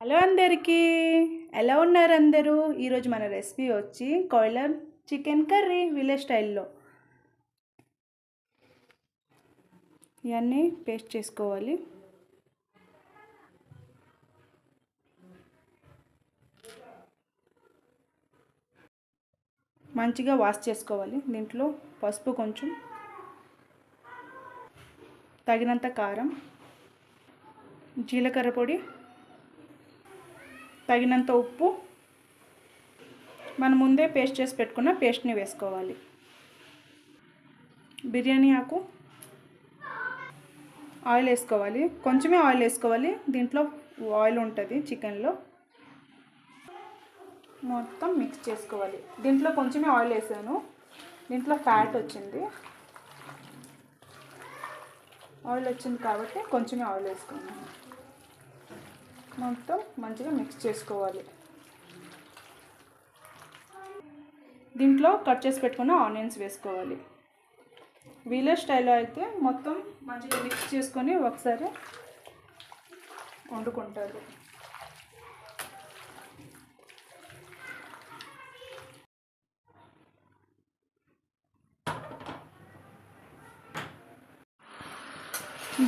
Hello అందరికీ, ఎలా ఉన్నారు అందరూ? ఈరోజు మన రెసిపీ వచ్చి కాయిలర్ చికెన్ కర్రీ విలేజ్ స్టైల్లో. ఇవన్నీ పేస్ట్ చేసుకోవాలి. మంచిగా వాష్ చేసుకోవాలి. దీంట్లో పసుపు కొంచెం, తగినంత కారం, జీలకర్ర పొడి, తగినంత ఉప్పు, మనం ముందే పేస్ట్ చేసి పెట్టుకున్న పేస్ట్ని వేసుకోవాలి. బిర్యానీ ఆకు, ఆయిల్ వేసుకోవాలి. కొంచెమే ఆయిల్ వేసుకోవాలి, దీంట్లో ఆయిల్ ఉంటుంది చికెన్లో. మొత్తం మిక్స్ చేసుకోవాలి. దీంట్లో కొంచెమే ఆయిల్ వేసాను, దీంట్లో ఫ్యాట్ వచ్చింది. ఆయిల్ వచ్చింది కాబట్టి కొంచెమే ఆయిల్ వేసుకున్నాను. మొత్తం మంచిగా మిక్స్ చేసుకోవాలి. దీంట్లో కట్ చేసి పెట్టుకున్న ఆనియన్స్ వేసుకోవాలి. విలేజ్ స్టైల్లో అయితే మొత్తం మంచిగా మిక్స్ చేసుకొని ఒకసారి వండుకుంటారు.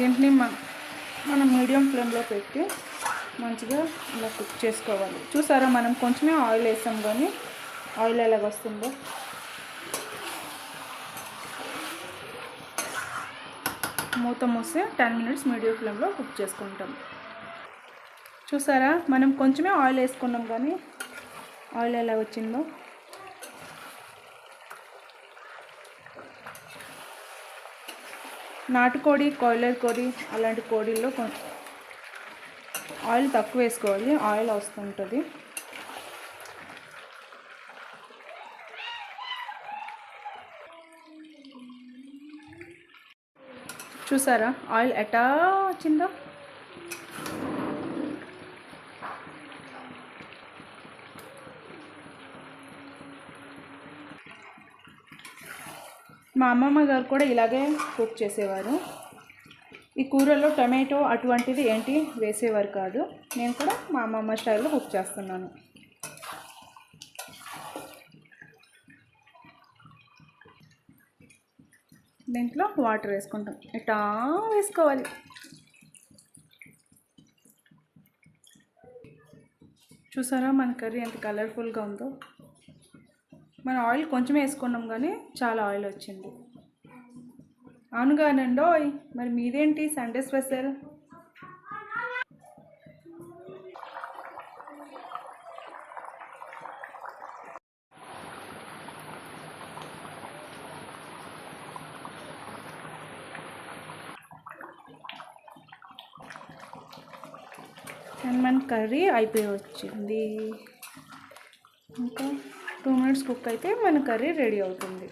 దీంట్ని మనం మీడియం ఫ్లేమ్లో పెట్టి మంచిగా ఇలా కుక్ చేసుకోవాలి. చూసారా, మనం కొంచెమే ఆయిల్ వేసాం కానీ ఆయిల్ ఎలాగ వస్తుందో. మూత మూసి 10 మినిట్స్ మీడియం ఫ్లేమ్లో కుక్ చేసుకుంటాం. చూసారా, మనం కొంచెమే ఆయిల్ వేసుకున్నాం కానీ ఆయిల్ ఎలా వచ్చిందో. నాటుకోడి, కాయిలర్ కోడి అలాంటి కోడిల్లో ఆయిల్ తక్కువ వేసుకోవాలి, ఆయిల్ వస్తుంటుంది. చూసారా ఆయిల్ ఎటా వచ్చిందో. మా అమ్మమ్మ గారు కూడా ఇలాగే కుక్ చేసేవారు. ఈ కూరలో టమాటో అటువంటిది ఏంటి వేసేవారు కాదు. నేను కూడా మా అమ్మమ్మ స్టైల్లో కుక్ చేస్తున్నాను. దీంట్లో వాటర్ వేసుకుంటాం, ఇట్లా వేసుకోవాలి. చూసారా మన కర్రీ ఎంత కలర్ఫుల్గా ఉందో. మనం ఆయిల్ కొంచెం వేసుకున్నాం కానీ చాలా ఆయిల్ వచ్చింది. అవునుగానండోయ్, మరి మీదేంటి సండే స్పెషల్? మన కర్రీ అయిపోయి వచ్చింది. ఇంకా 2 మినిట్స్ కుక్ అయితే మన కర్రీ రెడీ అవుతుంది.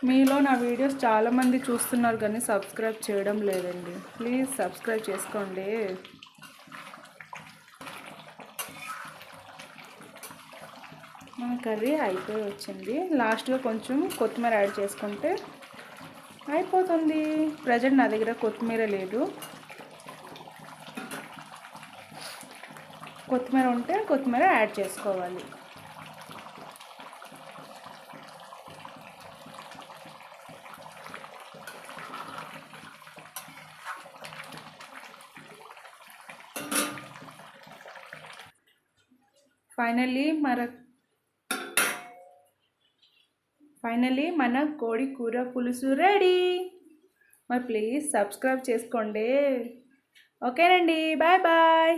మీలో నా వీడియోస్ చాలామంది చూస్తున్నారు కానీ సబ్స్క్రైబ్ చేయడం లేదండి. ప్లీజ్ సబ్స్క్రైబ్ చేసుకోండి. మన కర్రీ అయిపోయి వచ్చింది. లాస్ట్గా కొంచెం కొత్తిమీర యాడ్ చేసుకుంటే అయిపోతుంది. ప్రజెంట్ నా దగ్గర కొత్తిమీర లేదు. కొత్తిమీర ఉంటే కొత్తిమీర యాడ్ చేసుకోవాలి. ఫైనల్లీ మన కోడి కూర పులుసు రెడీ. మరి ప్లీజ్ సబ్స్క్రైబ్ చేసుకోండి. ఓకేనండి, బాయ్ బాయ్.